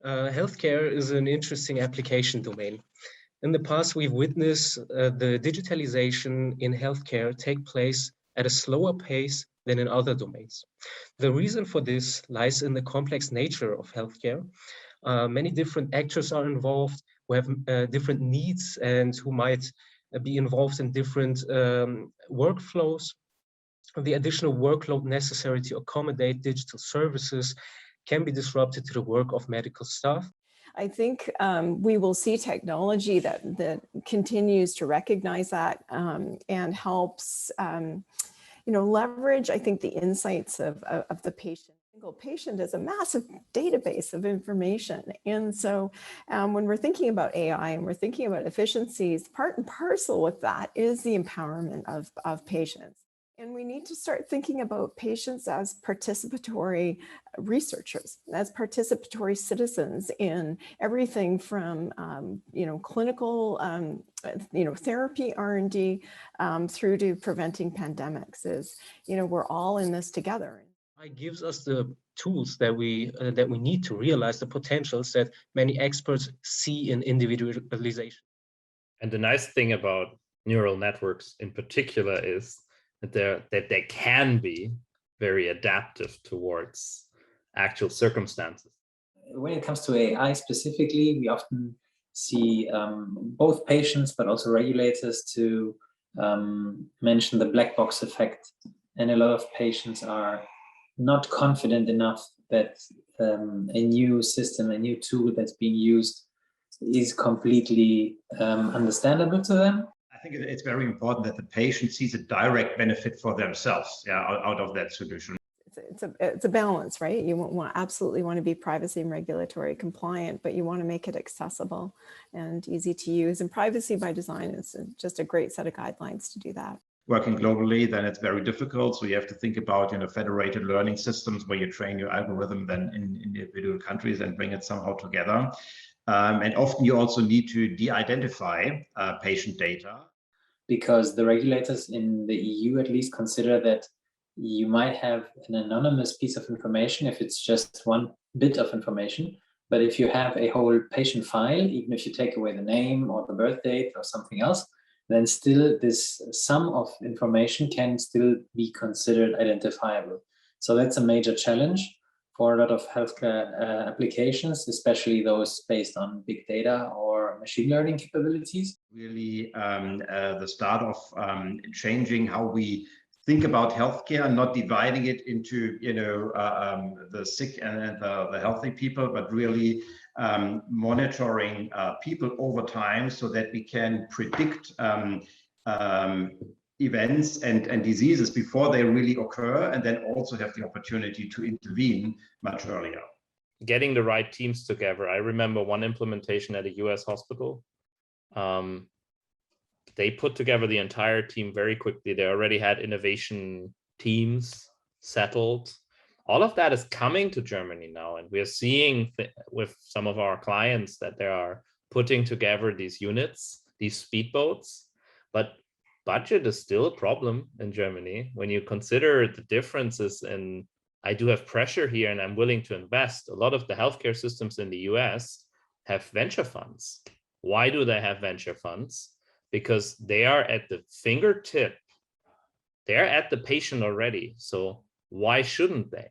Healthcare is an interesting application domain. In the past, we've witnessed the digitalization in healthcare take place at a slower pace than in other domains. The reason for this lies in the complex nature of healthcare. Many different actors are involved who have different needs and who might be involved in different workflows. The additional workload necessary to accommodate digital services can be disrupted to the work of medical staff. I think we will see technology that continues to recognize that and helps, leverage, I think, the insights of the patient. A single patient is a massive database of information. And so when we're thinking about AI and we're thinking about efficiencies, part and parcel with that is the empowerment of patients. And we need to start thinking about patients as participatory researchers, as participatory citizens in everything from, clinical, therapy R&D through to preventing pandemics. We're all in this together. It gives us the tools that we need to realize the potentials that many experts see in individualization. And the nice thing about neural networks in particular is that they can be very adaptive towards actual circumstances. When it comes to AI specifically, we often see both patients but also regulators to mention the black box effect. And a lot of patients are not confident enough that a new system, a new tool that's being used is completely understandable to them. I think it's very important that the patient sees a direct benefit for themselves out of that solution. It's a balance, right? You absolutely want to be privacy and regulatory compliant, but you want to make it accessible and easy to use. And privacy by design is just a great set of guidelines to do that. Working globally, then it's very difficult. So you have to think about federated learning systems where you train your algorithm then in individual countries and bring it somehow together. And often you also need to de-identify patient data. Because the regulators in the EU at least consider that you might have an anonymous piece of information if it's just one bit of information. But if you have a whole patient file, even if you take away the name or the birth date or something else, then still this sum of information can still be considered identifiable. So that's a major challenge for a lot of healthcare applications, especially those based on big data or machine learning capabilities. Really the start of changing how we think about healthcare, not dividing it into the sick and the healthy people, but really monitoring people over time so that we can predict events and diseases before they really occur, and then also have the opportunity to intervene much earlier. Getting the right teams together. I remember one implementation at a US hospital. They put together the entire team very quickly. They already had innovation teams settled. All of that is coming to Germany now. And we are seeing with some of our clients that they are putting together these units, these speedboats, but budget is still a problem in Germany. When you consider the differences in, I do have pressure here and I'm willing to invest. A lot of the healthcare systems in the US have venture funds. Why do they have venture funds? Because they are at the fingertip. They're at the patient already. So why shouldn't they?